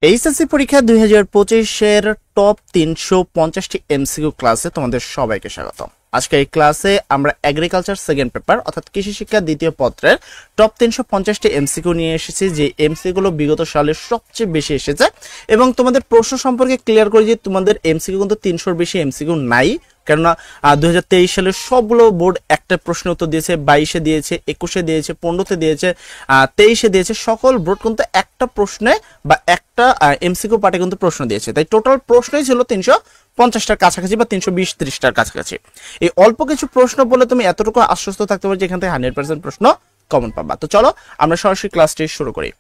HSC পরীক্ষা 2025-এর top 350টি MCQ ক্লাসে তোমাদের সবাইকে স্বাগত। আজকে এই ক্লাসে আমরা এগ্রিকালচার সেকেন্ড পেপার অর্থাৎ কৃষি শিক্ষা দ্বিতীয় পত্রের টপ 350টি এমসিকিউ নিয়ে এসেছি, যে এমসিকিউগুলো বিগত সালে সবচেয়ে বেশি এসেছে এবং তোমাদের প্রশ্ন সম্পর্কে ক্লিয়ার করে যে তোমাদের এমসিকিউ কিন্তু 300-র বেশি এমসিকিউ নাই, কেননা 2023 সালে সবগুলো বোর্ড একটা প্রশ্ন উত্তর দিয়েছে, 22-এ দিয়েছে, 21-এ দিয়েছে, 15-তে দিয়েছে, 23-এ দিয়েছে। সকল বোর্ড কিন্তু একটা প্রশ্নে বা একটা এমসিকিউ পার্টে কিন্তু প্রশ্ন দিয়েছে, তাই টোটাল প্রশ্নই ছিল 350টার কাছাকাছি বা 320-30টার কাছাকাছি। এই অল্প কিছু প্রশ্ন বলে তুমি এতটুকু আশ্বস্ত থাকতে পারো যে এখান থেকে 100% প্রশ্ন কমন পাবা। তো চলো আমরা সরাসরি ক্লাসটি শুরু করি।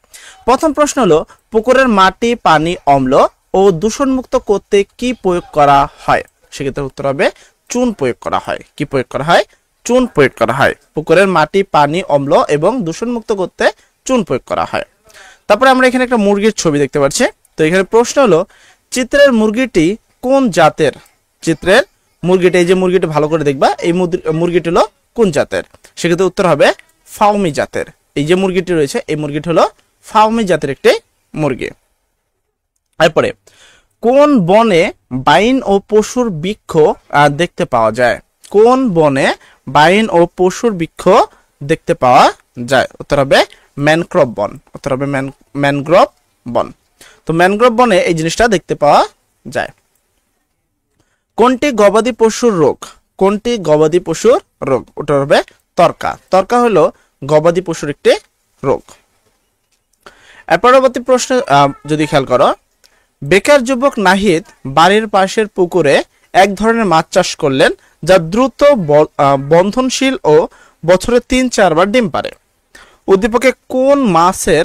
প্রথম প্রশ্ন হলো, পুকুরের মাটি পানি অম্ল ও দূষণমুক্ত করতে কি প্রয়োগ করা হয়? সেক্ষেত্রে উত্তর হবে চুন প্রয়োগ করা হয়। কি প্রয়োগ করা হয়? চুন প্রয়োগ করা হয়। পুকুরের মাটি পানি অম্ল এবং দূষণমুক্ত করতে চুন প্রয়োগ করা হয়। তারপরে আমরা এখানে একটা মুরগির ছবি দেখতে পাচ্ছি। তো এখানে প্রশ্ন হলো, চিত্রের মুরগিটি কোন জাতের? চিত্রের মুরগিটা, এই যে মুরগিটি ভালো করে দেখবা, এই মুরগিটি হলো কোন জাতের? সেক্ষেত্রে উত্তর হবে ফাউমি জাতের। এই যে মুরগিটি রয়েছে এই মুরগিটি হলো ফাউমি জাতের একটি মুরগি। এরপরে কোন বনে বাইন ও পশুর বৃক্ষ দেখতে পাওয়া যায়? কোন বনে বাইন ও পশুর বৃক্ষ দেখতে পাওয়া যায়? উত্তর হবে ম্যানগ্রোভ বন। উত্তর হবে ম্যানগ্রোভ বন। তো ম্যানগ্রোভ বনে এই জিনিসটা দেখতে পাওয়া যায়। কোনটি গবাদি পশুর রোগ? কোনটি গবাদি পশুর রোগ? উত্তর হবে তরকা। তরকা হলো গবাদি পশুর একটি রোগ। এর পরবর্তী প্রশ্ন যদি খেয়াল করো, বেকার যুবক নাহিদ বাড়ির পাশের পুকুরে এক ধরনের মাছ চাষ করলেন যা দ্রুত বন্ধনশীল ও বছরে 3-4 বার ডিম পারে। উদ্দীপকে কোন মাছের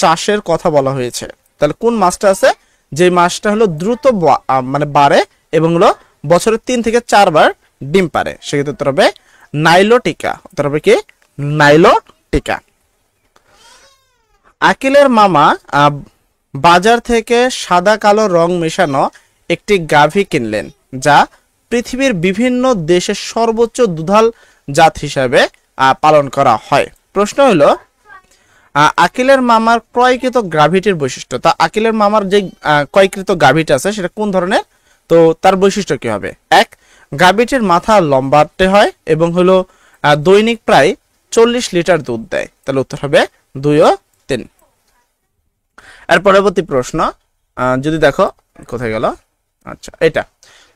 চাষের কথা বলা হয়েছে? তাহলে কোন মাছটা আছে যে মাছটা হলো দ্রুত মানে বাড়ে এবং হলো বছরে 3 থেকে 4 বার ডিম পারে? সেক্ষেত্রে উত্তর হবে নাইলোটিকা। উত্তর হবে কি? নাইলোটিকা। আকিলের মামা বাজার থেকে সাদা কালো রং মেশানো একটি গাভী কিনলেন যা পৃথিবীর বিভিন্ন দেশের সর্বোচ্চ দুধাল জাত হিসাবে পালন করা হয়। প্রশ্ন হলো, আকিলের মামার ক্রয়কৃত গাভীটির বৈশিষ্ট্য। তা আকিলের মামার যে ক্রয়কৃত গাভীটা আছে সেটা কোন ধরনের? তো তার বৈশিষ্ট্য কি হবে? 1, গাভীটির মাথা লম্বাটে হয় এবং হলো দৈনিক প্রায় 40 লিটার দুধ দেয়। তাহলে উত্তর হবে 2 ও 3। এর পরবর্তী প্রশ্ন যদি দেখো, কোথায় গেল? আচ্ছা, এটা।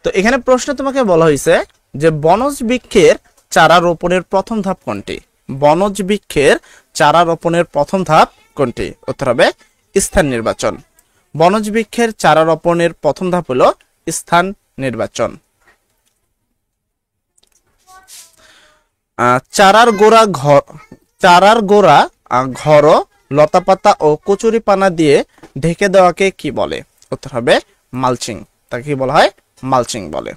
তো এখানে প্রশ্ন তোমাকে বলা হয়েছে যে বনজ বৃক্ষের চারা রোপণের প্রথম ধাপ কোনটি? বনজ বৃক্ষের চারা রোপণের প্রথম ধাপ কোনটি? উত্তর হবে স্থান নির্বাচন। বনজ বৃক্ষের চারা রোপণের প্রথম ধাপ হলো স্থান নির্বাচন। চারার গোড়া ঘর লতাপাতা ও কচুরি পানা দিয়ে ঢেকে দেওয়াকে কি বলে? উত্তর হবে মালচিং। তাকে কি বলা হয়? মালচিং বলে।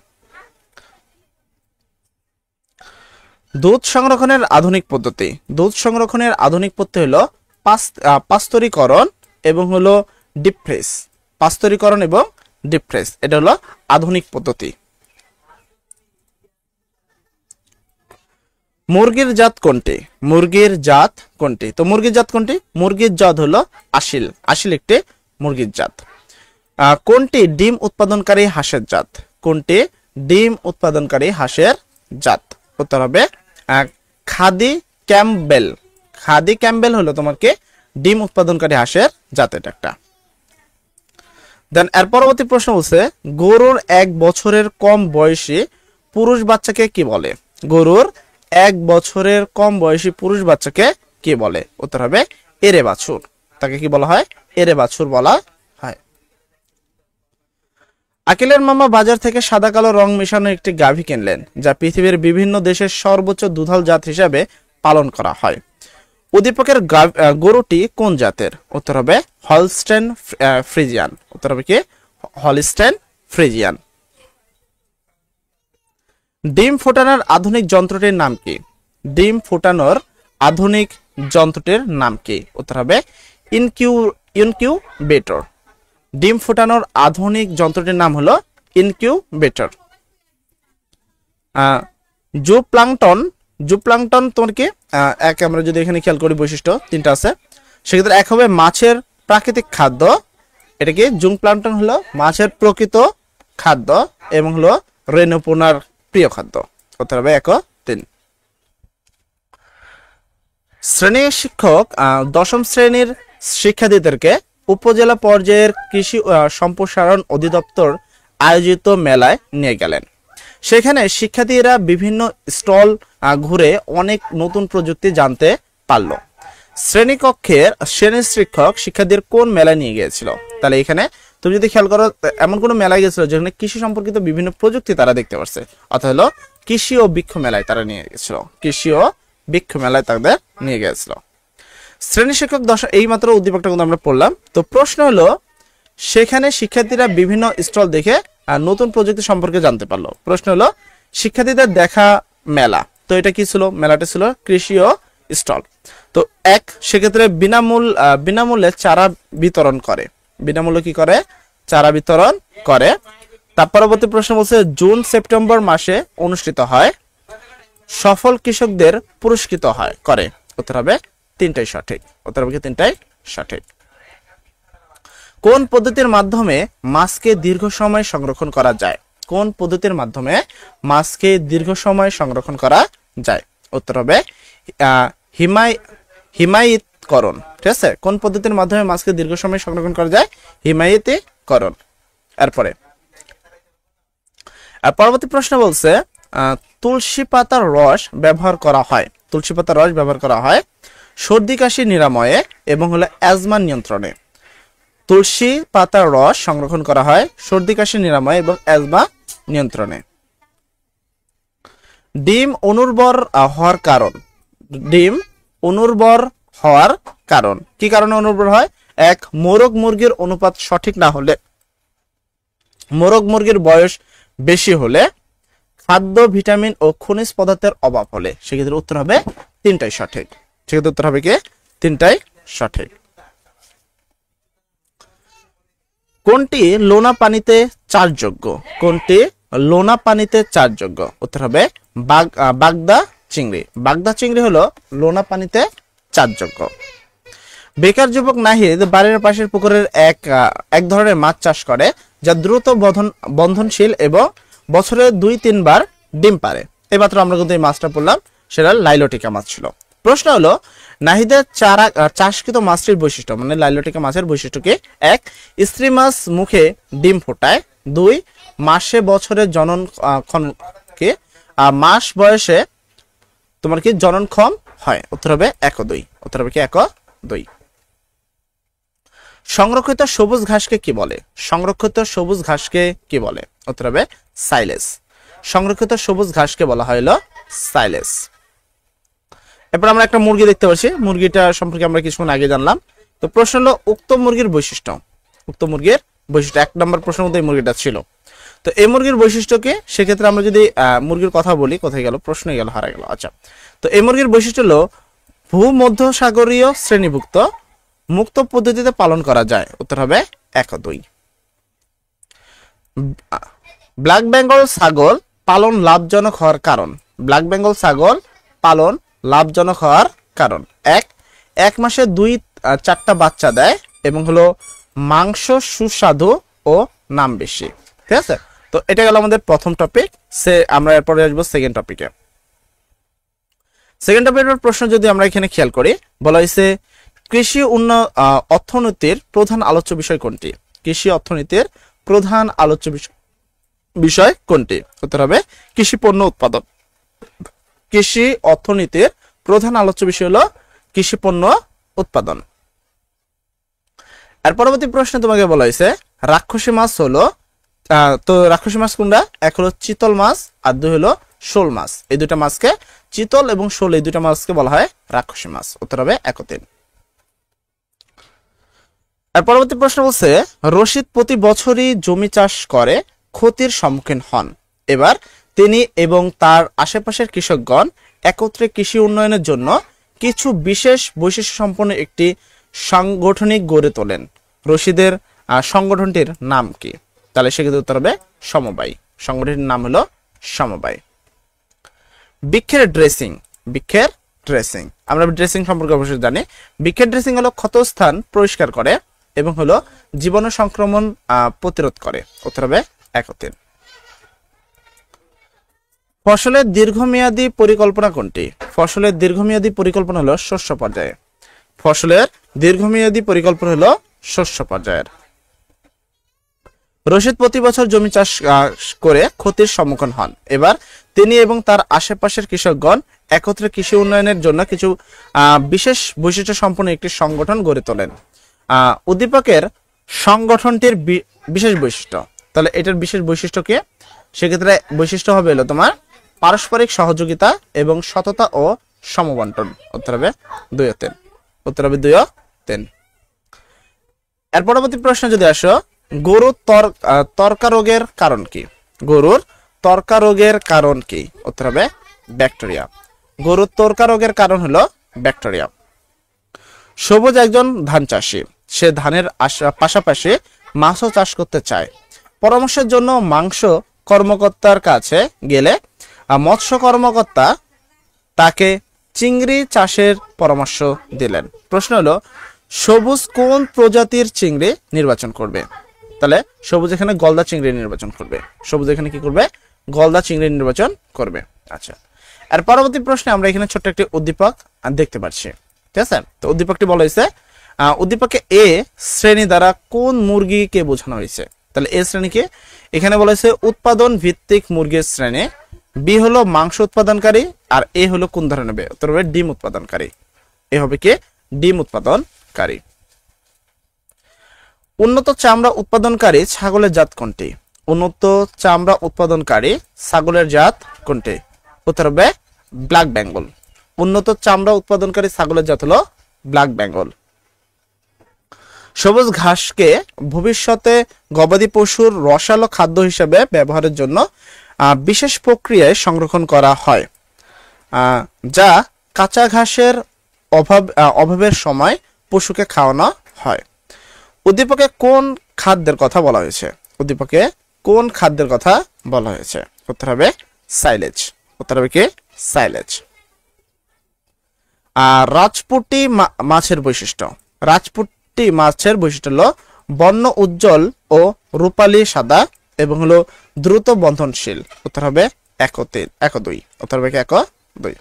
দুধ সংরক্ষণের আধুনিক পদ্ধতি। দুধ সংরক্ষণের আধুনিক পদ্ধতি হলো পাস্তরীকরণ এবং হলো ডিপ ফ্রেশ। পাস্তরীকরণ এবং ডিপ ফ্রেশ, এটা হলো আধুনিক পদ্ধতি। মুরগির জাত কোনটি? মুরগির জাত কোনটি? তো মুরগির জাত কোনটি? মুরগির জাত হলো আসিল। আসিল একটি মুরগির জাত। কোনটি ডিম উৎপাদনকারী হাঁসের জাত? কোনটি ডিম উৎপাদনকারী হাঁসের জাত? উত্তর হবে খাদি ক্যাম্বেল। খাদি ক্যাম্বেল হলো তোমাকে ডিম উৎপাদনকারী হাঁসের জাত। এটা একটা। দেন এর পরবর্তী প্রশ্ন বলছে, গরুর 1 বছরের কম বয়সী পুরুষ বাচ্চাকে কি বলে? গরুর 1 বছরের কম বয়সী পুরুষ বাচ্চাকে কি বলে? উত্তর হবে এরে বাছুর। তাকে কি বলা হয়? এরে বাছুর বলা হয়। আকিলের মামা বাজার থেকে সাদা কালো রং মেশানো একটি গাভী কিনলেন যা পৃথিবীর বিভিন্ন দেশের সর্বোচ্চ দুধাল জাত হিসাবে পালন করা হয়। উদ্দীপকের গরুটি কোন জাতের? উত্তর হবে হলস্টেইন ফ্রিজিয়ান। উত্তর হবে কি? Holstein Friesian. ডিম ফোটানোর আধুনিক যন্ত্রটির নাম কি? ডিম ফোটানোর আধুনিক যন্ত্রটির নাম কি? উত্তর হবে ইনকিউবেটর। ডিম ফোটানোর আধুনিক যন্ত্রটির নাম হলো ইনকিউবেটর। জুপ্লাংটন তোমার কি? আমরা যদি এখানে খেয়াল করি বৈশিষ্ট্য 3টা আছে। সেক্ষেত্রে 1 হবে মাছের প্রাকৃতিক খাদ্য, এটা কি জুং প্লাঙ্কটন হলো মাছের প্রকৃত খাদ্য এবং হলো রেণুপোনার প্রিয় খাদ্য। উত্তর হবে 1 ও 3। শ্রেণী শিক্ষক দশম শ্রেণীর শিক্ষার্থীদেরকে উপজেলা পর্যায়ের কৃষি সম্প্রসারণ অধিদপ্তর আয়োজিত মেলায় নিয়ে গেলেন। সেখানে শিক্ষার্থীরা বিভিন্ন স্টল ঘুরে অনেক নতুন প্রযুক্তি জানতে পারল। শ্রেণীকক্ষের শ্রেণী শিক্ষক শিক্ষার্থীদের কোন মেলায় নিয়ে গিয়েছিল? তাহলে এখানে তুমি যদি খেয়াল করো এমন কোন মেলায় গেছিল যেখানে কৃষি সম্পর্কিত বিভিন্ন প্রযুক্তি তারা দেখতে পারছে, অর্থাৎ হলো কৃষি ও বৃক্ষ মেলায় তারা নিয়ে গেছিল। কৃষি ও বৃক্ষ মেলায় তাদের নিয়ে গেছিল। শ্রেণী শিক্ষক এই মাত্র উদ্দীপকটা কিন্তু আমরা পড়লাম। তো প্রশ্ন হলো সেখানে শিক্ষার্থীরা বিভিন্ন স্টল দেখে নতুন প্রযুক্তি সম্পর্কে জানতে পারলো। প্রশ্ন হলো শিক্ষার্থীদের দেখা মেলা, তো এটা কি ছিল? মেলাটা ছিল কৃষি ও স্টল। তো সেক্ষেত্রে বিনামূল্যে চারা বিতরণ করে। বিনামূল্যে কি করে? চারা বিতরণ করে। তার পরবর্তী প্রশ্ন বলছে জুন সেপ্টেম্বর মাসে অনুষ্ঠিত হয়, সফল কৃষকদের পুরস্কৃত করে। উত্তর হবে 3টাই সঠিক। উত্তর হবে 3টাই সঠিক। কোন পদ্ধতির মাধ্যমে মাছকে দীর্ঘ সময় সংরক্ষণ করা যায়? কোন পদ্ধতির মাধ্যমে মাছকে দীর্ঘ সময় সংরক্ষণ করা যায়? উত্তর হবে হিমায়িতকরণ। ঠিক আছে, কোন পদ্ধতির মাধ্যমে মাছকে দীর্ঘ সময় সংরক্ষণ করা যায়? হিমায়িতকরণ। এরপরে পরবর্তী প্রশ্ন বলছে তুলসী পাতার রস ব্যবহার করা হয়। তুলসী পাতার রস ব্যবহার করা হয় সর্দি কাশি নিরাময়ে এবং হলো অ্যাজমা নিয়ন্ত্রণে। তুলসী পাতার রস সংরক্ষণ করা হয় সর্দি কাশি নিরাময় এবং অ্যাজমা নিয়ন্ত্রণে। ডিম অনুর্বর হওয়ার কারণ। ডিম অনুর্বর হওয়ার কারণ কি কারণে অনুর্বর হয়? 1, মোরগ মুরগির অনুপাত সঠিক না হলে, মোরগ মুরগির বয়স বেশি হলে, খাদ্য ভিটামিন ও খনিজ পদার্থের অভাব হলে। সেক্ষেত্রে উত্তর হবে 3টাই সঠিক। সেক্ষেত্রে উত্তর হবে কি? 3টাই সঠিক। কোনটি লোনা পানিতে চাষযোগ্য? কোনটি লোনা পানিতে চাষযোগ্য? উত্তর হবে বাগদা চিংড়ি। বাগদা চিংড়ি হলো লোনা পানিতে চাষযোগ্য। বেকার যুবক নাহিদ বাড়ির পাশের পুকুরের এক ধরনের মাছ চাষ করে যা দ্রুত বন্ধনশীল এবং বছরে 2-3 বার ডিম পারে। এইমাত্র আমরা কিন্তু এই মাছটা পড়লাম, সেটা লাইলোটিকা মাছ ছিল। প্রশ্ন হলো নাহিদের চাষকৃত মাছটির বৈশিষ্ট্য, মানে লাইলোটিকা মাছের বৈশিষ্ট্য কি? 1, স্ত্রী মাছ মুখে ডিম ফোটায়। 2, মাসে বছরে জনন কি মাস বয়সে তোমার কি জননক্ষম হয়। উত্তর হবে 1 ও 2। উত্তর হবে কি 1 ও 2। সংরক্ষিত সবুজ ঘাসকে কি বলে? সংরক্ষিত সবুজ ঘাসকে কি বলে? উত্তর হবে সাইলেজ। সংরক্ষিত সবুজ ঘাসকে বলা হয় হলো সাইলেজ। এরপর আমরা একটা মুরগি দেখতে পাচ্ছি, মুরগিটা সম্পর্কে আমরা কিছুক্ষণ আগে জানলাম। তো প্রশ্ন হলো উক্ত মুরগির বৈশিষ্ট্য। উক্ত মুরগির বৈশিষ্ট্য 1 নম্বর প্রশ্নের মধ্যে এই মুরগিটা ছিল। তো এই মুরগির বৈশিষ্ট্য কি? সেক্ষেত্রে আমরা যদি মুরগির কথা বলি, কোথায় গেল প্রশ্ন, গেল হারা গেল। আচ্ছা, তো এই মুরগির বৈশিষ্ট্য হলো ভূমধ্যসাগরীয় শ্রেণীভুক্ত, মুক্ত পদ্ধতিতে পালন করা যায়। উত্তর হবে 1 ও 2। ব্ল্যাক বেঙ্গল ছাগল পালন লাভজনক হওয়ার কারণ। ব্ল্যাক বেঙ্গল ছাগল পালন লাভজনক হওয়ার কারণ 1 মাসে 2-4টা বাচ্চা দেয় এবং হলো মাংস সুস্বাদু ও নাম বেশি। ঠিক আছে, তো এটা গেল আমাদের প্রথম টপিক। আমরা এরপরে আসবো সেকেন্ড টপিকে। সেকেন্ড টপিকের প্রশ্ন যদি আমরা এখানে খেয়াল করি, বলা হয়েছে কৃষি অর্থনীতির প্রধান আলোচ্য বিষয় কোনটি? কৃষি অর্থনীতির প্রধান আলোচ্য বিষয় কোনটি? উত্তর হবে কৃষি পণ্য উৎপাদন। কৃষি অর্থনীতির প্রধান আলোচ্য বিষয় হলো কৃষি পণ্য উৎপাদন। এর পরবর্তী প্রশ্ন তোমাকে বলা হয়েছে রাক্ষসী মাছ হলো, তো রাক্ষসী মাছ কোনটা? 1 হলো চিতল মাছ আর 2 হলো শোল মাছ। এই দুটা মাছকে, চিতল এবং শোল, এই দুটা মাছকে বলা হয় রাক্ষসী মাছ। উত্তর হবে 1 ও 3। আর পরবর্তী প্রশ্ন বলছে রশিদ প্রতি বছরই জমি চাষ করে ক্ষতির সম্মুখীন হন। এবার তিনি এবং তার আশেপাশের কৃষকগণ একত্রে কৃষি উন্নয়নের জন্য কিছু বিশেষ বৈশিষ্ট্য সম্পন্ন একটি সাংগঠনিক গড়ে তোলেন। রশিদের সংগঠনটির নাম কি? তাহলে সেক্ষেত্রে উত্তর হবে সমবায়। সংগঠনটির নাম হলো সমবায়। বৃক্ষের ড্রেসিং। বৃক্ষের ড্রেসিং, আমরা ড্রেসিং সম্পর্কে অবশ্যই জানি। বৃক্ষের ড্রেসিং হলো ক্ষতস্থান পরিষ্কার করে এবং হলো জীবাণু সংক্রমণ প্রতিরোধ করে। উত্তর হবে 1 ও 3। ফসলের দীর্ঘমেয়াদী পরিকল্পনা কোনটি? ফসলের দীর্ঘমেয়াদী পরিকল্পনা হলো শস্য পর্যায়ে। ফসলের দীর্ঘমেয়াদী পরিকল্পনা হলো শস্য পর্যায়ের। রশিদ প্রতি বছর জমি চাষ করে ক্ষতির সম্মুখীন হন। এবার তিনি এবং তার আশেপাশের কৃষকগণ একত্রে কৃষি উন্নয়নের জন্য কিছু বিশেষ বৈশিষ্ট্য সম্পন্ন একটি সংগঠন গড়ে তোলেন। উদ্দীপকের সংগঠনটির বিশেষ বৈশিষ্ট্য, তাহলে এটার বিশেষ বৈশিষ্ট্য কি? সেক্ষেত্রে বৈশিষ্ট্য হবে হলো তোমার পারস্পরিক সহযোগিতা এবং সততা ও সমবন্টন। উত্তর হবে 2 ও 3। উত্তর হবে 2 ও 3। এর পরবর্তী প্রশ্ন যদি আসো, গরুর ত্বকা রোগের কারণ কি? গরুর ত্বকা রোগের কারণ কি? উত্তর হবে ব্যাকটেরিয়া। গরুর ত্বকা রোগের কারণ হলো ব্যাকটেরিয়া। সবুজ একজন ধান চাষী, সে ধানের পাশাপাশি মাছও চাষ করতে চায়। পরামর্শের জন্য মাংস কর্মকর্তার কাছে গেলে মৎস্য কর্মকর্তা তাকে চিংড়ি চাষের পরামর্শ দিলেন। প্রশ্ন হলো, সবুজ কোন প্রজাতির চিংড়ি নির্বাচন করবে? তাহলে সবুজ এখানে গলদা চিংড়ি নির্বাচন করবে। সবুজ এখানে কি করবে? গলদা চিংড়ি নির্বাচন করবে। আচ্ছা, আর পরবর্তী প্রশ্নে আমরা এখানে ছোট্ট একটি উদ্দীপক দেখতে পাচ্ছি। ঠিক আছে, তো উদ্দীপকটি বলা হয়েছে, উদ্দীপকে এ শ্রেণী দ্বারা কোন মুরগিকে বোঝানো হয়েছে? তাহলে এ শ্রেণীকে এখানে বলা হয়েছে উৎপাদন ভিত্তিক মুরগির শ্রেণী। বি হলো মাংস উৎপাদনকারী, আর এ হলো কোন ধরনের? উত্তর হবে ডিম উৎপাদনকারী। এ হবে কি? ডিম উৎপাদনকারী। উন্নত চামড়া উৎপাদনকারী ছাগলের জাত কোনটি? উন্নত চামড়া উৎপাদনকারী ছাগলের জাত কোনটি? উত্তর হবে ব্ল্যাক বেঙ্গল। উন্নত চামড়া উৎপাদনকারী ছাগলের জাত হলো ব্ল্যাক বেঙ্গল। সবুজ ঘাসকে ভবিষ্যতে গবাদি পশুর রসালো খাদ্য হিসেবে ব্যবহারের জন্য বিশেষ প্রক্রিয়ায় সংরক্ষণ করা হয়, যা কাঁচা ঘাসের অভাবের সময় পশুকে খাওয়ানো হয়। উদ্দীপকে কোন খাদ্যের কথা বলা হয়েছে? উদ্দীপকে কোন খাদ্যের কথা বলা হয়েছে? উত্তর হবে সাইলেজ। উত্তর হবে কি? সাইলেজ। রাজপুটি মাছের বৈশিষ্ট্য। রাজপুটি মাছের বৈশিষ্ট্য হলো বর্ণ উজ্জ্বল ও রূপালী সাদা এবং হলো দ্রুত বন্ধনশীল। উত্তর হবে 1 ও 2। উত্তর হবে 1 ও 2।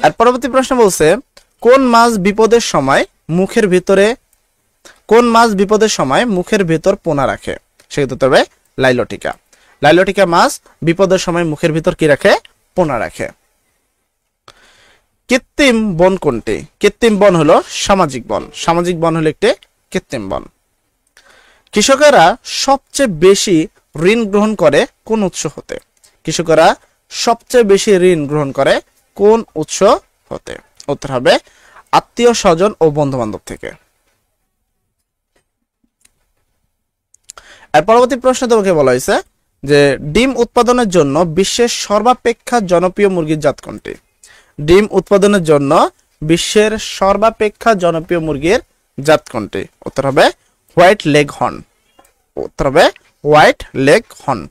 আর পরবর্তী প্রশ্ন বলছে, কোন মাছ বিপদের সময় মুখের ভিতর পোনা রাখে? সেক্ষেত্রে উত্তর হবে লাইলটিকা। লাইলটিকা মাছ বিপদের সময় মুখের ভিতর কি রাখে? পোনা রাখে। কৃত্রিম বন কোনটি? কৃত্রিম বন হলো সামাজিক বন। সামাজিক বন হলো একটি কৃত্রিম বন। কৃষকেরা সবচেয়ে বেশি ঋণ গ্রহণ করে কোন উৎস হতে? কৃষকেরা সবচেয়ে বেশি ঋণ গ্রহণ করে কোন উৎস হতে? উত্তর হবে আত্মীয় স্বজন ও বন্ধু বান্ধব থেকে। আর পরবর্তী প্রশ্ন তোমাকে বলা হয়েছে যে ডিম উৎপাদনের জন্য বিশ্বের সর্বাপেক্ষা জনপ্রিয় মুরগির জাত কোনটি? ডিম উৎপাদনের জন্য বিশ্বের সর্বাপেক্ষা জনপ্রিয় মুরগির জাত কোনটি? উত্তর হবে হোয়াইট লেগ হর্ন। উত্তর হবে হোয়াইট লেগ হর্ন।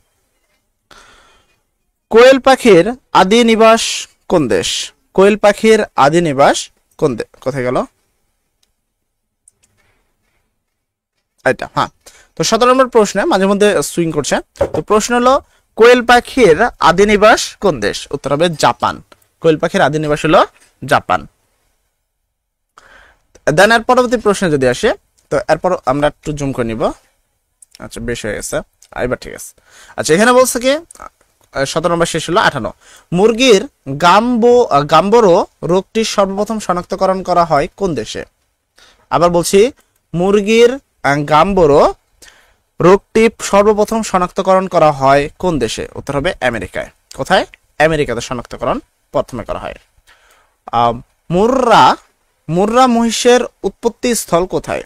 কোয়েল পাখির আদি নিবাস কোন দেশ? কোয়েল পাখির আদি নিবাস কোন দেশ? কোথায় গেল এটা? হ্যাঁ, তো 17 নম্বর প্রশ্নে মাঝে মধ্যে সুইং করছে। তো প্রশ্ন হলো, কোয়েল পাখির আদি নিবাস কোন দেশ? উত্তর হবে জাপান। কোয়েল পাখির আদি নিবাস হলো জাপান। দেন এর পরবর্তী প্রশ্নে যদি আসে, তো এরপর আমরা একটু জুম করে নিব। আচ্ছা, বেশ হয়ে গেছে, এবার ঠিক আছে। আচ্ছা, এখানে বলছে কি 17 নম্বর শেষ হলো 58। মুরগির গাম্বরো রোগটি সর্বপ্রথম শনাক্তকরণ করা হয় কোন দেশে? আবার বলছি, মুরগির গাম্বরো রোগটি সর্বপ্রথম শনাক্তকরণ করা হয় কোন দেশে? উত্তর হবে আমেরিকায়। কোথায়? আমেরিকাতে শনাক্তকরণ প্রথমে করা হয়। মুর্রা মহিষের উৎপত্তি স্থল কোথায়?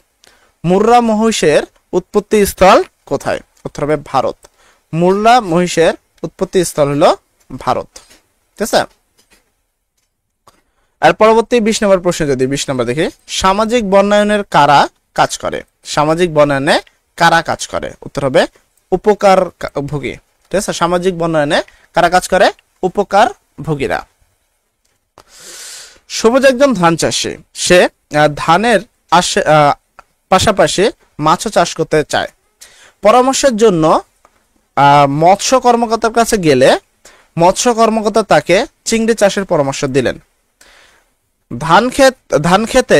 মুর্রা মহিষের উৎপত্তি স্থল কোথায়? উত্তর হবে ভারত। মুর্রা মহিষের উৎপত্তি স্থল হলো ভারত। ঠিক আছে। আর পরবর্তী 20 নম্বর প্রশ্ন যদি 20 নম্বর দেখি, সামাজিক বনায়নের কারা কাজ করে? সামাজিক বনায়নে কারা কাজ করে? উত্তর হবে উপকার ভোগী। ঠিক আছে, সামাজিক বনায়নে কারা কাজ করে? উপকার ভোগীরা। সবুজ একজন ধান চাষী, সে ধানের পাশাপাশি মাছও চাষ করতে চায়। পরামর্শের জন্য মৎস্য কর্মকর্তার কাছে গেলে মৎস্য কর্মকর্তা তাকে চিংড়ি চাষের পরামর্শ দিলেন। ধান খেতে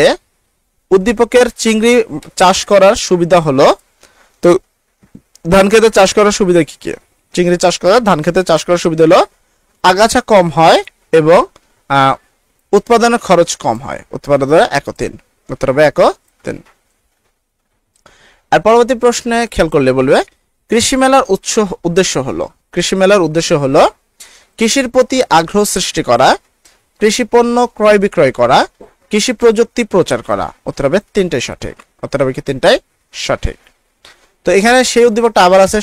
উদ্দীপকের চিংড়ি চাষ করার সুবিধা হলো, তো ধান খেতে চাষ করার সুবিধা কি কি? চিংড়ি চাষ করা ধান খেতে চাষ করার সুবিধা হলো আগাছা কম হয় এবং উৎপাদনের খরচ কম হয়। উৎপাদনের 1-3, উত্তর হবে 1-3। আর পরবর্তী প্রশ্নে খেয়াল করলে বলবে কৃষি মেলার উদ্দেশ্য হলো কৃষির প্রতি আগ্রহ সৃষ্টি করা, কৃষি পণ্য ক্রয় বিক্রয় করা, কৃষি প্রযুক্তি প্রচার করা। উত্তর হবে 3টাই সঠিক। উত্তর হবে কি 3টাই সঠিক। তো এখানে সেই উদ্দীপকটা আবার আছে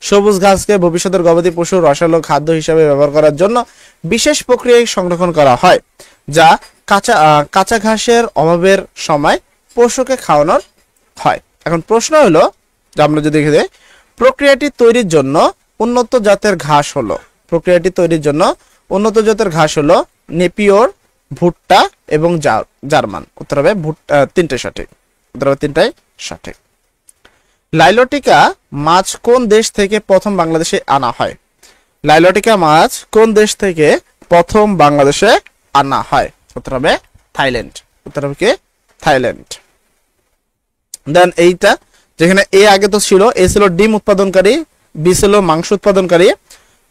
সবুজ ঘাসকে ভবিষ্যতের গবাদি পশু রসালো খাদ্য হিসাবে ব্যবহার করার জন্য বিশেষ প্রক্রিয়ায় সংরক্ষণ করা হয়, যা কাঁচা ঘাসের অভাবের সময় পশুকে খাওয়ানোর হয়। এখন প্রশ্ন হলো যে আমরা যদি দেখি প্রক্রিয়াটি তৈরির জন্য উন্নত জাতের ঘাস হলো নেপিওর, ভুট্টা এবং জার্মান। উত্তর হবে 3টাই সঠিক। উত্তর হবে 3টাই সঠিক। লাইলটিকা মাছ কোন দেশ থেকে প্রথম বাংলাদেশে আনা হয়? লাইলটিকা মাছ কোন দেশ থেকে প্রথম বাংলাদেশে আনা হয়? উত্তর হবে থাইল্যান্ড। উত্তর হবে কি থাইল্যান্ড। দেন এইটা যেখানে এ আগে তো ছিল, এ ছিল ডিম উৎপাদনকারী, বি ছিল মাংস উৎপাদনকারী,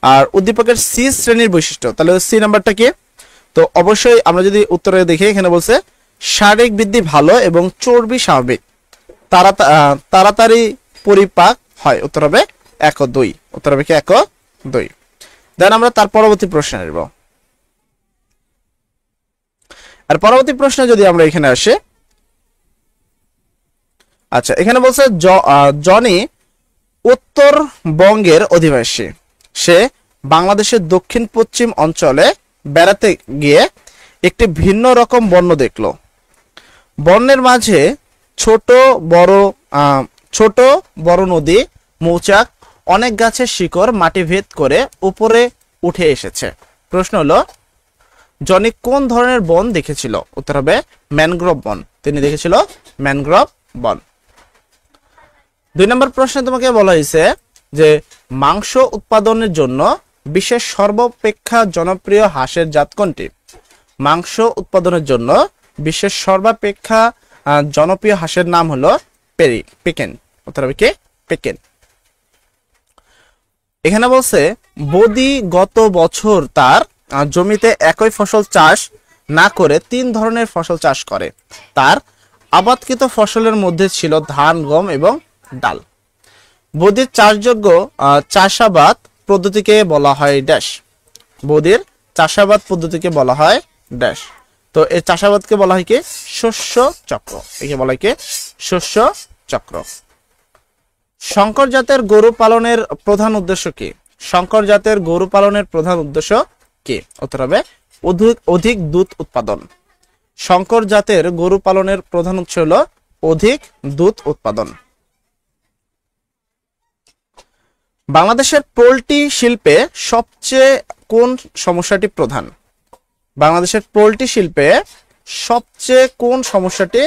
আর উদ্দীপকের সি শ্রেণীর বৈশিষ্ট্য, তাহলে সি নাম্বারটা কি? তো অবশ্যই আমরা যদি উত্তরে দেখি এখানে বলছে শারীরিক বৃদ্ধি ভালো এবং চর্বি স্বাভাবিক, তাড়াতাড়ি পরিপাক হয়। উত্তর হবে 1-2। উত্তর হবে কি 1-2। দেন আমরা তার পরবর্তী প্রশ্নে আসব। আর পরবর্তী প্রশ্নে যদি আমরা এখানে আসি, আচ্ছা এখানে বলছে জনি উত্তরবঙ্গের অধিবাসী, সে বাংলাদেশের দক্ষিণ পশ্চিম অঞ্চলে বেড়াতে গিয়ে একটি ভিন্ন রকম বন্য দেখলো। বন্যের মাঝে ছোট বড় নদী, মৌচাক, অনেক গাছের শিকড় মাটি ভেদ করে উপরে উঠে এসেছে। প্রশ্ন হলো জনি কোন ধরনের বন দেখেছিল? উত্তর হবে ম্যানগ্রোভ বন। তিনি দেখেছিল ম্যানগ্রোভ বন। 2 নম্বর প্রশ্নে তোমাকে বলা হয়েছে যে মাংস উৎপাদনের জন্য বিশ্বের সর্বাপেক্ষা জনপ্রিয় হাঁসের জাত কোনটি? মাংস উৎপাদনের জন্য বিশ্বের সর্বাপেক্ষা জনপ্রিয় হাঁসের নাম হলো পেকিন। উত্তর হবে কি পেকিন। এখানে বলছে বদি গত বছর তার জমিতে একই ফসল চাষ না করে 3 ধরনের ফসল চাষ করে। তার আবাদকৃত ফসলের মধ্যে ছিল ধান, গম এবং ডাল। বদির চাষযোগ্য চাষাবাদ পদ্ধতিকে বলা হয় ড্যাশ। বদির চাষাবাদ পদ্ধতিকে বলা হয় ড্যাশ। তো এই চাষাবাদকে বলা হয় কি শস্য চক্র। একে বলা হয় কি শস্য চক্র। শঙ্কর জাতের গরু পালনের প্রধান উদ্দেশ্য কি? শঙ্কর জাতের গরু পালনের প্রধান উদ্দেশ্য কি? উত্তর হবে অধিক দুধ উৎপাদন। শঙ্কর জাতের গরু পালনের প্রধান উৎস হলো অধিক দুধ উৎপাদন। বাংলাদেশের পোল্ট্রি শিল্পে সবচেয়ে কোন সমস্যাটি প্রধান? বাংলাদেশের পোল্ট্রি শিল্পে সবচেয়ে কোন সমস্যাটি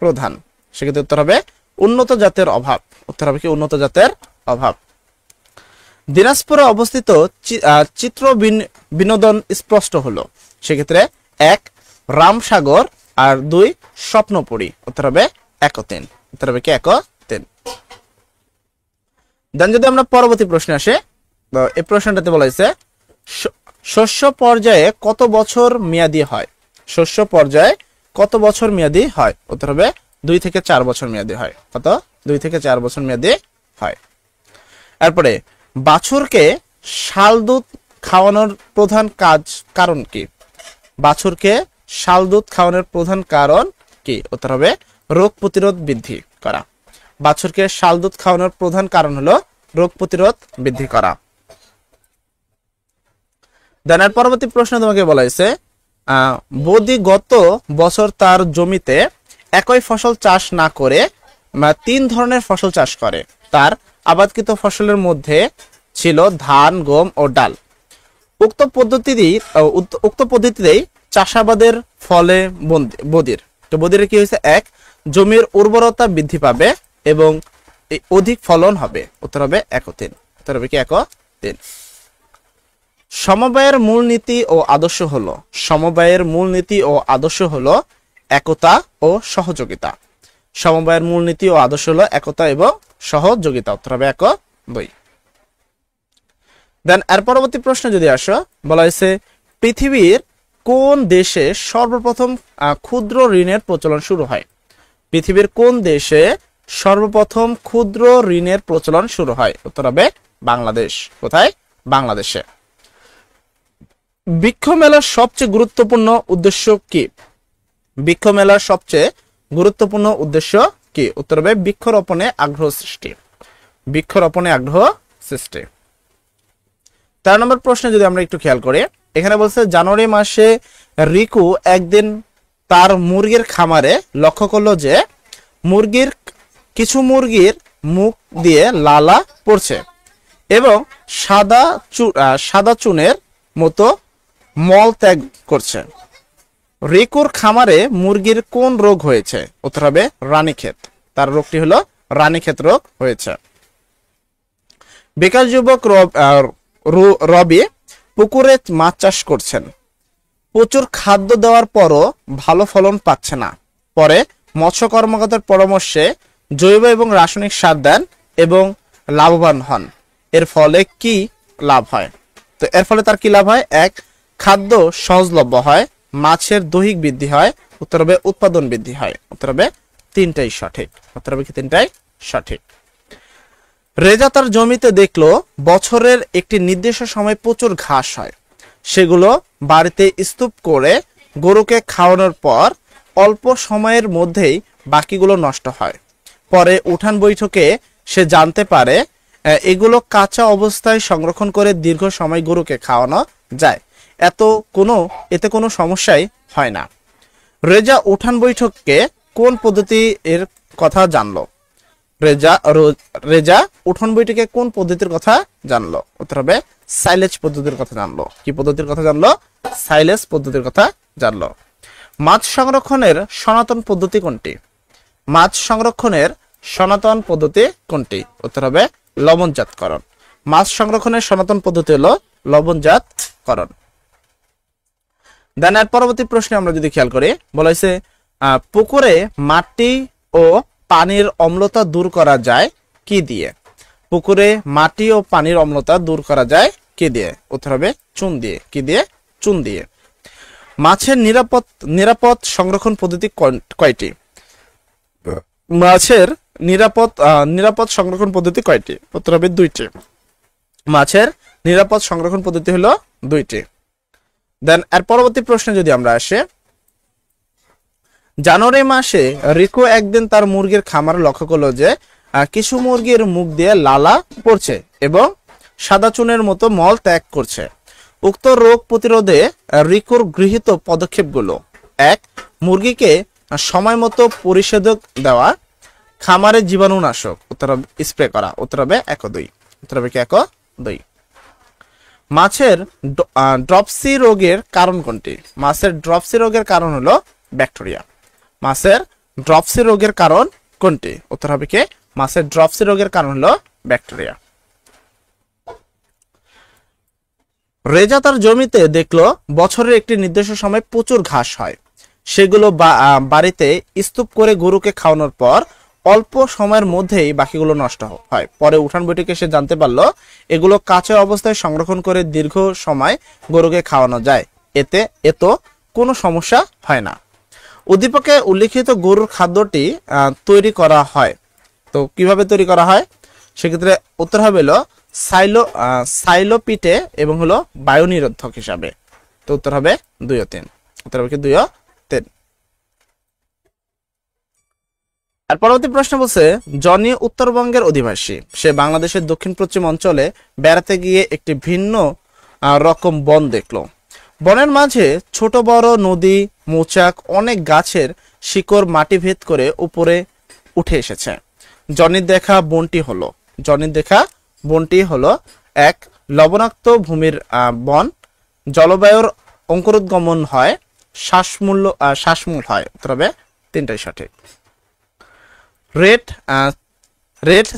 প্রধান? সেক্ষেত্রে উত্তর হবে উন্নত জাতের অভাব। উত্তর হবে কি উন্নত জাতের অভাব। দিনাজপুরে অবস্থিত চিত্র বিনোদন স্পষ্ট হলো। সেক্ষেত্রে 1 রামসাগর আর 2 স্বপ্নপুরী। উত্তর হবে 1-3। উত্তর হবে কি 1-3। দেন যদি আমরা পরবর্তী প্রশ্নে আসে, এই প্রশ্নটাতে বলা হয়েছে শস্য পর্যায়ে কত বছর মেয়াদি হয়? শস্য পর্যায়ে কত বছর মেয়াদি হয়? উত্তর হবে 2 থেকে 4 বছর মেয়াদি হয়। কত? 2 থেকে 4 বছর মেয়াদি হয়। এরপরে বাছুরকে শাল দুধ খাওয়ানোর প্রধান কারণ কি? বাছুরকে শাল দুধ খাওয়ানোর প্রধান কারণ কি? উত্তর হবে রোগ প্রতিরোধ বৃদ্ধি করা। বাছুরকে শাল দুধ খাওয়ানোর প্রধান কারণ হলো রোগ প্রতিরোধ বৃদ্ধি করা। দেনার পরবর্তী প্রশ্ন তোমাকে বলা হয়েছে বদি গত বছর তার জমিতে একই ফসল চাষ না করে 3 ধরনের ফসল চাষ করে। তার আবাদকৃত ফসলের মধ্যে ছিল ধান, গম ও ডাল। উক্ত পদ্ধতিতেই চাষাবাদের ফলে বদির, তো বদির কি হয়েছে? 1 জমির উর্বরতা বৃদ্ধি পাবে এবং অধিক ফলন হবে? উত্তর হবে 1 ও 3। উত্তর হবে কি 1 ও 3। সমবায়ের মূলনীতি ও আদর্শ হলো, সমবায়ের মূলনীতি ও আদর্শ হলো একতা ও সহযোগিতা। সমবায়ের মূলনীতি ও আদর্শ হলো একতা এবং সহযোগিতা। উত্তর হবে 1 ও 2। দেন এর পরবর্তী প্রশ্ন যদি আসো, বলা হয়েছে পৃথিবীর কোন দেশে সর্বপ্রথম ক্ষুদ্র ঋণের প্রচলন শুরু হয়? পৃথিবীর কোন দেশে সর্বপ্রথম ক্ষুদ্র ঋণের প্রচলন শুরু হয়? উত্তর হবে বাংলাদেশ। কোথায়? বাংলাদেশে। বৃক্ষ মেলার সবচেয়ে গুরুত্বপূর্ণ উদ্দেশ্য কি? বৃক্ষ মেলার সবচেয়ে গুরুত্বপূর্ণ উদ্দেশ্য কি? উত্তর হবে বৃক্ষরোপণে আগ্রহ সৃষ্টি। বৃক্ষরোপণে আগ্রহ সৃষ্টি। 4 নম্বর প্রশ্ন যদি আমরা একটু খেয়াল করি, এখানে বলছে জানুয়ারি মাসে রিকু একদিন তার মুরগির খামারে লক্ষ্য করলো যে কিছু মুরগির মুখ দিয়ে লালা পড়ছে এবং সাদা চুনের মতো মল ত্যাগ করছে। রিকুর খামারে মুরগির কোন রোগ হয়েছে? উত্তর হবে রানীক্ষেত। তার রোগটি হলো রানীক্ষেত রোগ হয়েছে। বেকার যুবক রবি পুকুরে মাছ চাষ করছেন। প্রচুর খাদ্য দেওয়ার পরও ভালো ফলন পাচ্ছে না। পরে মৎস্য কর্মকর্তার পরামর্শে জৈব এবং রাসায়নিক সার দেন এবং লাভবান হন। এর ফলে কি লাভ হয়? তো এর ফলে তার কি লাভ হয়? 1, খাদ্য সহজলভ্য হয়, মাছের দৈহিক বৃদ্ধি হয়। উত্তর হবে উৎপাদন বৃদ্ধি হয়। উত্তর হবে 3টাই সঠিক। উত্তর হবে কি 3টাই সঠিক। রেজা তার জমিতে দেখলো বছরের একটি নির্দিষ্ট সময় প্রচুর ঘাস হয়। সেগুলো বাড়িতে স্তূপ করে গরুকে খাওয়ানোর পর অল্প সময়ের মধ্যেই বাকিগুলো নষ্ট হয়। পরে উঠান বৈঠকে সে জানতে পারে এগুলো কাঁচা অবস্থায় সংরক্ষণ করে দীর্ঘ সময় গরুকে খাওয়ানো যায়। এতে কোনো সমস্যাই হয় না। রেজা উঠান বৈঠকে কোন পদ্ধতি এর কথা জানলো? রেজা উঠান বৈঠকে কোন পদ্ধতির কথা জানলো? উত্তর হবে সাইলেজ পদ্ধতির কথা জানলো। কি পদ্ধতির কথা জানলো? সাইলেজ পদ্ধতির কথা জানলো। মাছ সংরক্ষণের সনাতন পদ্ধতি কোনটি? মাছ সংরক্ষণের সনাতন পদ্ধতি কোনটি? উত্তর হবে লবণজাতকরণ। মাছ সংরক্ষণের সনাতন পদ্ধতি হলো লবণজাতকরণ। দেন এর পরবর্তী প্রশ্নে আমরা যদি খেয়াল করি, বলা হয়েছে পুকুরে মাটি ও পানির অম্লতা দূর করা যায় কি দিয়ে? পুকুরে মাটি ও পানির অম্লতা দূর করা যায় কি দিয়ে? উত্তর হবে চুন দিয়ে। কি দিয়ে? চুন দিয়ে। মাছের নিরাপদ সংরক্ষণ পদ্ধতি কয়টি? মাছের নিরাপদ সংরক্ষণ পদ্ধতি কয়টি? উত্তর হবে 2টি। মাছের নিরাপদ সংরক্ষণ পদ্ধতি হলো 2টি। দেন এর পরবর্তী প্রশ্নে যদি আমরা আসি, জানুয়ারি মাসে রিকো একদিন তার মুরগির খামার লক্ষ্য করলো যে কিছু মুরগির মুখ দিয়ে লালা পড়ছে এবং সাদা চুনের মতো মল ত্যাগ করছে। উক্ত রোগ প্রতিরোধে রিকোর গৃহীত পদক্ষেপগুলো: 1, মুরগিকে সময় মতো পরিষেধক দেওয়া, খামারে জীবাণুনাশক উত্তর হবে স্প্রে করা। উত্তর হবে 1 ও 2। উত্তর হবে কি 1 ও 2। মাছের ড্রপসি রোগের কারণ কোনটি? মাছের ড্রপসি রোগের কারণ হলো ব্যাকটেরিয়া। মাছের ড্রপসি রোগের কারণ কোনটি? উত্তর হবে কি মাছের ড্রপসি রোগের কারণ হলো ব্যাকটেরিয়া। রেজা তার জমিতে দেখলো বছরের একটি নির্দিষ্ট সময় প্রচুর ঘাস হয়। সেগুলো বাড়িতে স্তূপ করে গরুকে খাওয়ানোর পর অল্প সময়ের মধ্যেই বাকিগুলো নষ্ট হয়। পরে উঠান বৈঠকে সে জানতে পারলো এগুলো কাঁচা অবস্থায় সংরক্ষণ করে দীর্ঘ সময় গরুকে খাওয়ানো যায়। এতে কোনো সমস্যা হয় না। উদ্দীপকে উল্লেখিত গরুর খাদ্যটি তৈরি করা হয়। তো কিভাবে তৈরি করা হয়? সেক্ষেত্রে উত্তর হবে হলো সাইলোপিটে এবং হলো বায়ু নিরোধক হিসাবে। তো উত্তর হবে 2 ও 3। উত্তর হবে কি 2 ও 3। আর পরবর্তী প্রশ্ন বলছে জনি উত্তরবঙ্গের অধিবাসী। সে বাংলাদেশের দক্ষিণ পশ্চিম অঞ্চলে বেড়াতে গিয়ে একটি ভিন্ন রকম বন দেখলো। বনের মাঝে ছোট বড় নদী, মৌচাক, অনেক গাছের শিকড় মাটি ভেদ করে উপরে উঠে এসেছে। জনির দেখা বনটি হলো 1, লবণাক্ত ভূমির বন, জলবায়ুর অঙ্কুরোদ্গমন হয়, শ্বাসমূল হয়। উত্তর হবে 3টাই সঠিক। রেড রেড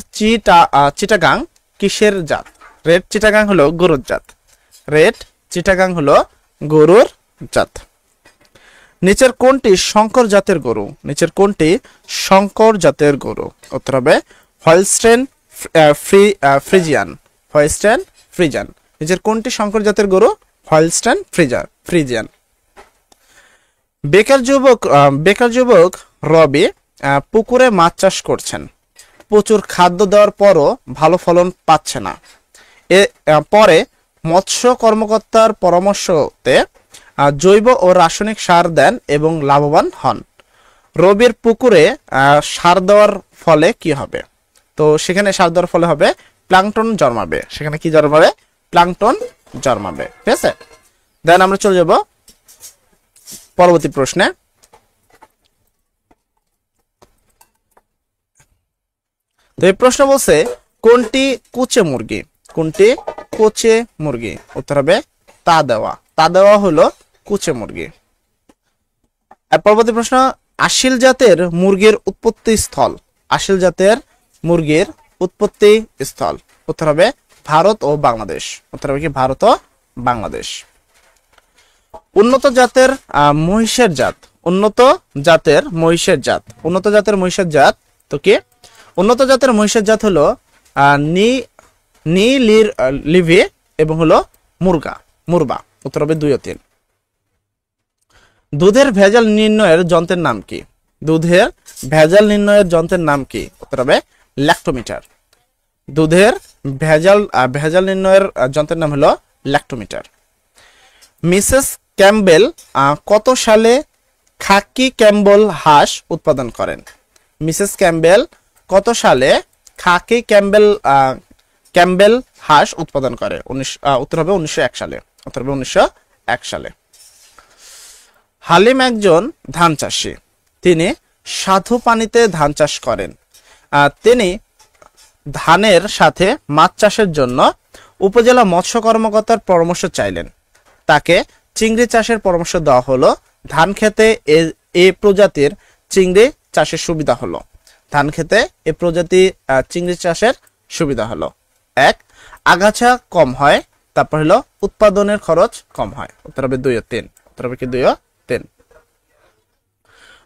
চিটাগাং কিসের জাত? রেড চিটাগাং হলো গরুর জাত। রেড চিটাগাং হলো গরুর জাত। নিচের কোনটি শঙ্কর জাতের গরু? নিচের কোনটি শঙ্কর জাতের গরু? উত্তর হবে হলস্টেইন ফ্রিজিয়ান। Holstein Friesian. নিচের কোনটি শঙ্কর জাতের গরু? Holstein Friesian. বেকার যুবক রবি পুকুরে মাছ চাষ করছেন। প্রচুর খাদ্য দেওয়ার পরও ভালো ফলন পাচ্ছে না। পরে মৎস্য কর্মকর্তার পরামর্শতে জৈব ও রাসায়নিক সার দেন এবং লাভবান হন। রবির পুকুরে সার দেওয়ার ফলে কি হবে? তো সেখানে সার দেওয়ার ফলে হবে প্লাঙ্কটন জন্মাবে। সেখানে কি জন্মাবে? প্লাঙ্কটন জন্মাবে। ঠিক আছে, দেন আমরা চলে যাব পরবর্তী প্রশ্নে। তো এই প্রশ্ন বলছে কোনটি কুচে মুরগি? কোনটি কুচে মুরগি? উত্তর হবে তা দেওয়া। তা দেওয়া হলো কুচে মুরগি। আর পরবর্তী প্রশ্ন, আসিল জাতের মুরগির উৎপত্তি স্থল। আসিল জাতের মুরগির উৎপত্তি স্থল। উত্তর হবে ভারত ও বাংলাদেশ। উত্তর হবে কি? ভারত ও বাংলাদেশ। উন্নত জাতের মহিষের জাত। উন্নত জাতের মহিষের জাত। উন্নত জাতের মহিষের জাত তো কি? উন্নত জাতের মহিষের জাত হলো লিভি এবং হলো মুরবা। উত্তর হবে 2 ও 3। দুধের ভেজাল নির্ণয়ের যন্ত্রের নাম কি? দুধের ভেজাল নির্ণয়ের যন্ত্রের নাম কি? উত্তর হবে ল্যাক্টোমিটার। দুধের ভেজাল নির্ণয়ের যন্ত্রের নাম হলো ল্যাক্টোমিটার। মিসেস ক্যাম্বেল কত সালে খাকি ক্যাম্বেল হাঁস উৎপাদন করেন? মিসেস ক্যাম্বেল কত সালে খাকি ক্যাম্বেল হাঁস উৎপাদন করে? উত্তর হবে 1901 সালে। উত্তর হবে 1901 সালে। হালিম একজন ধান চাষী। তিনি স্বাদু পানিতে ধান চাষ করেন। তিনি ধানের সাথে মাছ চাষের জন্য উপজেলা মৎস্য কর্মকর্তার পরামর্শ চাইলেন। তাকে চিংড়ি চাষের পরামর্শ দেওয়া হলো। ধান খেতে এ প্রজাতির চিংড়ি চাষের সুবিধা হলো। ধান খেতে এ প্রজাতি চিংড়ি চাষের সুবিধা হলো 1, আগাছা কম হয়। তারপর হলো উৎপাদনের খরচ কম হয়। উত্তর হবে 2 ও 3। উত্তর হবে কি? 2 ও 3।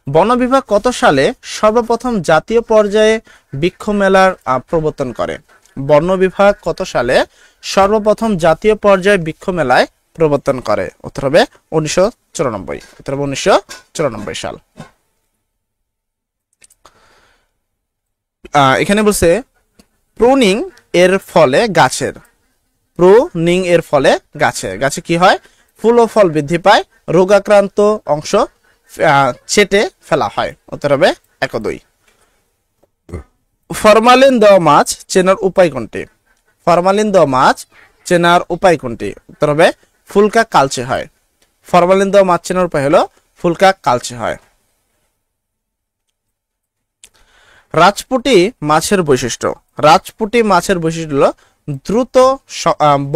বন বিভাগ কত সালে সর্বপ্রথম জাতীয় পর্যায়ে বৃক্ষ মেলার প্রবর্তন করে? বন বিভাগ কত সালে সর্বপ্রথম জাতীয় পর্যায়ে বৃক্ষ মেলায় প্রবর্তন করে? উত্তর হবে 1994। উত্তর হবে 1994 সাল। এখানে বলছে প্রুনিং এর ফলে গাছে কি হয়? ফুল ও ফল বৃদ্ধি পায়। রোগাক্রান্ত অংশ ছেটে ফেলা হয়। উত্তর হবে 1 ও 2। ফরমালিন দেওয়া মাছ চেনার উপায় কোনটি? ফরমালিন দেওয়া মাছ চেনার উপায় কোনটি? উত্তর হবে ফুলকা কালচে হয়। ফরমালিন দেওয়া মাছ চেনার উপায় হলো ফুলকা কালচে হয়। রাজপুটি মাছের বৈশিষ্ট্য। রাজপুটি মাছের বৈশিষ্ট্য হলো দ্রুত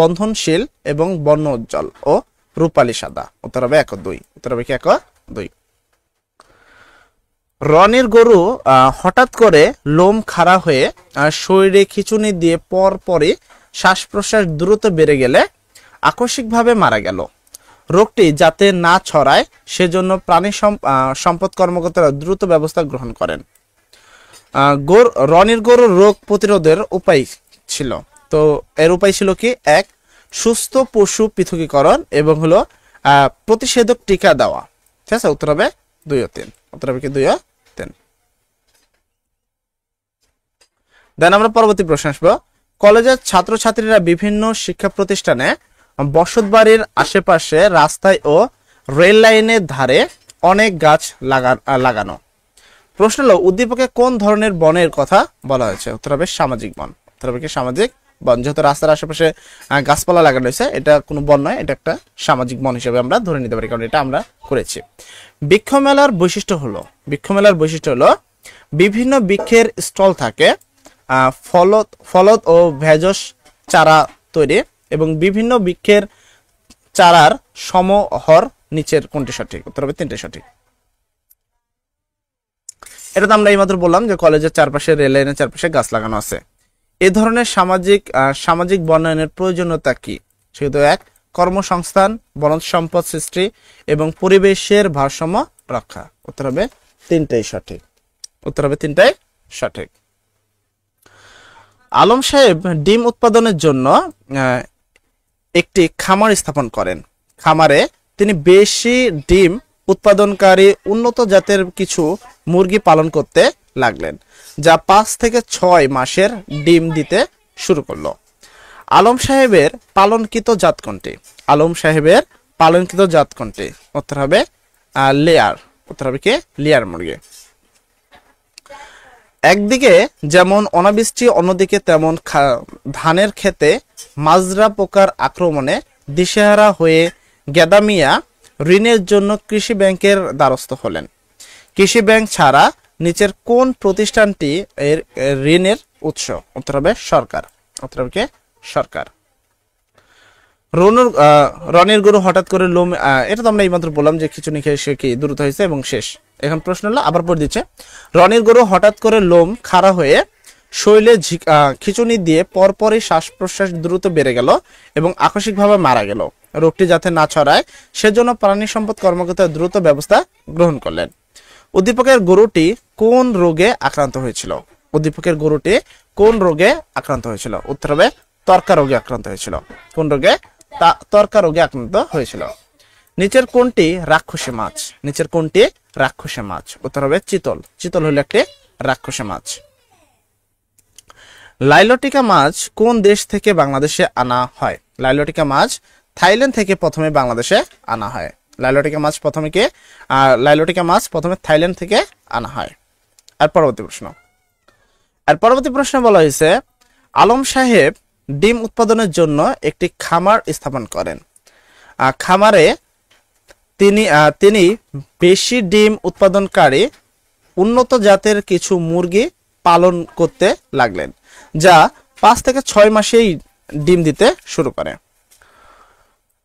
বন্ধনশীল এবং বর্ণ উজ্জ্বল ও রূপালী সাদা। উত্তর হবে 1 ও 2। উত্তর হবে কি? 1 ও 2। রনির গরু হঠাৎ করে লোম খাড়া হয়ে শরীরে খিঁচুনি দিয়ে পরপরই শ্বাস প্রশ্বাস দ্রুত বেড়ে গেলে আকস্মিকভাবে মারা গেল। রোগটি যাতে না ছড়ায় সেজন্য প্রাণী সম্পদ কর্মকর্তারা দ্রুত ব্যবস্থা গ্রহণ করেন। রনির গরুর রোগ প্রতিরোধের উপায় ছিল। তো এর উপায় ছিল কি? 1, সুস্থ পশু পৃথকীকরণ এবং হলো প্রতিষেধক টিকা দেওয়া। ঠিক আছে, উত্তর হবে 2 ও 3। উত্তর হবে কি? 2 ও 3। দেন আমরা পরবর্তী প্রশ্ন আসবো। কলেজের ছাত্রছাত্রীরা বিভিন্ন শিক্ষা প্রতিষ্ঠানে বসতবাড়ির আশেপাশে রাস্তায় ও রেল লাইনের ধারে অনেক গাছ লাগানো। প্রশ্ন হলো উদ্দীপকে কোন ধরনের বনের কথা বলা হয়েছে? উত্তর হবে সামাজিক বন। উত্তর হবে কি? সামাজিক বন। যেহেতু রাস্তার আশেপাশে গাছপালা লাগানো হয়েছে, এটা কোনো বন নয়, এটা একটা সামাজিক বন হিসেবে আমরা ধরে নিতে পারি, কারণ এটা আমরা করেছি। বৃক্ষ মেলার বৈশিষ্ট্য হলো বিভিন্ন বৃক্ষের স্টল থাকে, ফলদ ও ভেষজ চারা তৈরি এবং বিভিন্ন বৃক্ষের চারার সমাহার। নিচের কোনটি সঠিক? উত্তর হবে 3টে সঠিক। এটা তো আমরা এইমাত্র বললাম যে কলেজের চারপাশে, রেল লাইনের চারপাশে গাছ লাগানো আছে। এ ধরনের সামাজিক বনায়নের প্রয়োজনীয়তা কি? সেহেতু 1 কর্মসংস্থান, বনজ সম্পদ সৃষ্টি এবং পরিবেশের ভারসাম্য রক্ষা। উত্তর হবে 3টাই সঠিক। উত্তর হবে 3টাই সঠিক। আলম সাহেব ডিম উৎপাদনের জন্য একটি খামার স্থাপন করেন। খামারে তিনি বেশি ডিম উৎপাদনকারী উন্নত জাতের কিছু মুরগি পালন করতে লাগলেন, যা 5 থেকে 6 মাসের ডিম দিতে শুরু করলো। আলম সাহেবের পালনকৃত জাত কোনটি? আলম সাহেবের পালনকৃত জাত কোনটি? উত্তর হবে লেয়ার। উত্তর হবে কি? লেয়ার মুরগি। একদিকে যেমন অনাবৃষ্টি, অন্যদিকে তেমন ধানের ক্ষেতে মাজরা পোকার আক্রমণে দিশেহারা হয়ে গেদা মিয়া ঋণের জন্য কৃষি ব্যাংকের দ্বারস্থ হলেন। কৃষি ব্যাংক ছাড়া নিচের কোন প্রতিষ্ঠানটি এর ঋণের উৎস? উত্তর হবে সরকার। উত্তর হবে কি? সরকার। রনির গরু হঠাৎ করে লোম, এটা তো আমরা এইমাত্র বললাম যে খিচুনি খেয়ে সে কি দ্রুত হয়েছে এবং শেষ। এখন প্রশ্ন হলো, আবার পড়ে দিচ্ছে, রনির গরু হঠাৎ করে লোম খাড়া হয়ে শৈলে খিচুনি দিয়ে পরপরই শ্বাস প্রশ্বাস দ্রুত বেড়ে গেল এবং আকস্মিকভাবে মারা গেল। রোগটি যাতে না ছড়ায় সেজন্য প্রাণী সম্পদ কর্মকর্তা দ্রুত ব্যবস্থা গ্রহণ করলেন। উদ্দীপকের গরুটি কোন রোগে আক্রান্ত হয়েছিল? উদ্দীপকের গরুটি কোন রোগে আক্রান্ত হয়েছিল? উত্তর হবে তর্কা রোগে আক্রান্ত হয়েছিল। কোন রোগে? তর্কা রোগে আক্রান্ত হয়েছিল। নিচের কোনটি রাক্ষসী মাছ? নিচের কোনটি রাক্ষসী মাছ? উত্তর হবে চিতল। চিতল হলো একটি রাক্ষসী মাছ। লাইলটিকা মাছ কোন দেশ থেকে বাংলাদেশে আনা হয়? লাইলটিকা মাছ থাইল্যান্ড থেকে প্রথমে বাংলাদেশে আনা হয়। লাইলটিকা মাছ প্রথমে থাইল্যান্ড থেকে আনা হয়। আর পরবর্তী প্রশ্ন বলা হয়েছে, আলম সাহেব ডিম উৎপাদনের জন্য একটি খামার স্থাপন করেন। খামারে তিনি বেশি ডিম উৎপাদনকারী উন্নত জাতের কিছু মুরগি পালন করতে লাগলেন, যা 5 থেকে 6 মাসেই ডিম দিতে শুরু করে।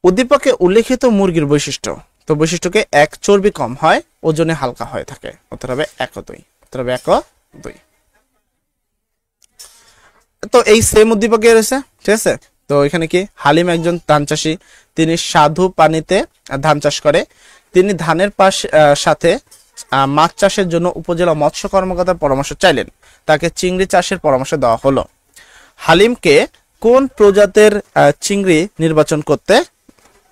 উদ্দীপকে উল্লেখিত মুরগির বৈশিষ্ট্য, তো বৈশিষ্ট্যকে 1 চর্বি কম হয়, ওজনে হালকা হয়ে থাকে। উত্তর হবে 1 ও 2। উত্তর হবে 1 ও 2। তো এই সেম উদ্দীপকে রয়েছে, ঠিক আছে। তো এখানে কি, হালিম একজন ধান চাষী, তিনি সাধু পানিতে ধান চাষ করে। তিনি ধানের সাথে মাছ চাষের জন্য উপজেলা মৎস্য কর্মকর্তার পরামর্শ চাইলেন। তাকে চিংড়ি চাষের পরামর্শ দেওয়া হলো। হালিমকে কোন প্রজাতির চিংড়ি নির্বাচন করতে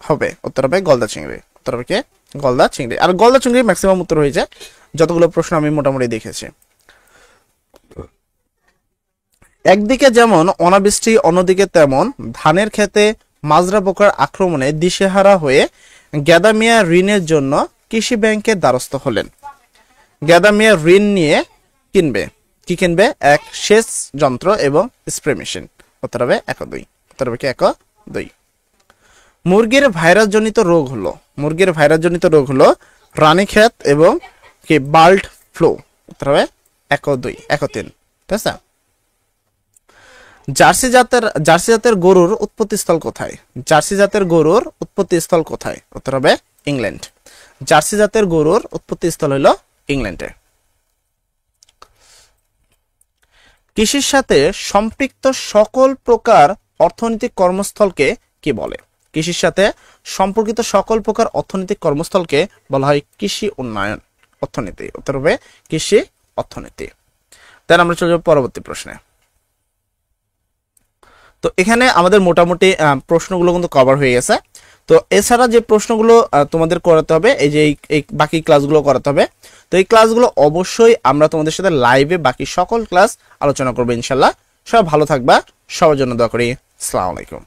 হবে? উত্তর হবে গলদা চিংড়ি। উত্তর হবে কি? গলদা চিংড়ি। আর গলদা চিংড়ি ম্যাক্সিমাম উত্তর হয়েছে, যতগুলো প্রশ্ন আমি মোটামুটি দেখেছি। একদিকে যেমন অনাবৃষ্টি, অন্যদিকে তেমন ধানের ক্ষেতে মাজরা পোকার আক্রমণে দিশেহারা হয়ে গেদা মিয়া ঋণের জন্য কৃষি ব্যাংকের দ্বারস্থ হলেন। গেদা মিয়া ঋণ নিয়ে কি কিনবে? 1 সেচ যন্ত্র এবং স্প্রে মেশিন। উত্তর হবে 1 ও 2। উত্তর হবে কি? 1 ও 2। মুরগির ভাইরাস জনিত রোগ হলো রানীক্ষেত এবং কি বার্ড ফ্লু। উত্তর হবে 1 ও 2, 1 ও 3। ঠিক আছে। জার্সি জাতের গরুর উৎপত্তিস্থল কোথায়? জার্সি জাতের গরুর উৎপত্তিস্থল কোথায়? উত্তর হবে ইংল্যান্ড। জার্সি জাতের গরুর উৎপত্তিস্থল হলো ইংল্যান্ডে। কৃষির সাথে সম্পৃক্ত সকল প্রকার অর্থনৈতিক কর্মস্থলকে কি বলে? কৃষির সাথে সম্পর্কিত সকল প্রকার অর্থনৈতিক কর্মস্থলকে বলা হয় কৃষি উন্নয়ন অর্থনীতি। উত্তর হবে কৃষি অর্থনীতি। তাহলে আমরা চলে যাব পরবর্তী প্রশ্নে। তো এখানে আমাদের মোটামুটি প্রশ্নগুলো কিন্তু কভার হয়ে গেছে। তো এছাড়া যে প্রশ্নগুলো তোমাদের করাতে হবে, এই যে এই বাকি ক্লাসগুলো করাতে হবে। তো এই ক্লাসগুলো অবশ্যই আমরা তোমাদের সাথে লাইভে বাকি সকল ক্লাস আলোচনা করবো ইনশাল্লাহ। সবাই ভালো থাকবা, সবার জন্য দোয়া করি। আসসালামু আলাইকুম।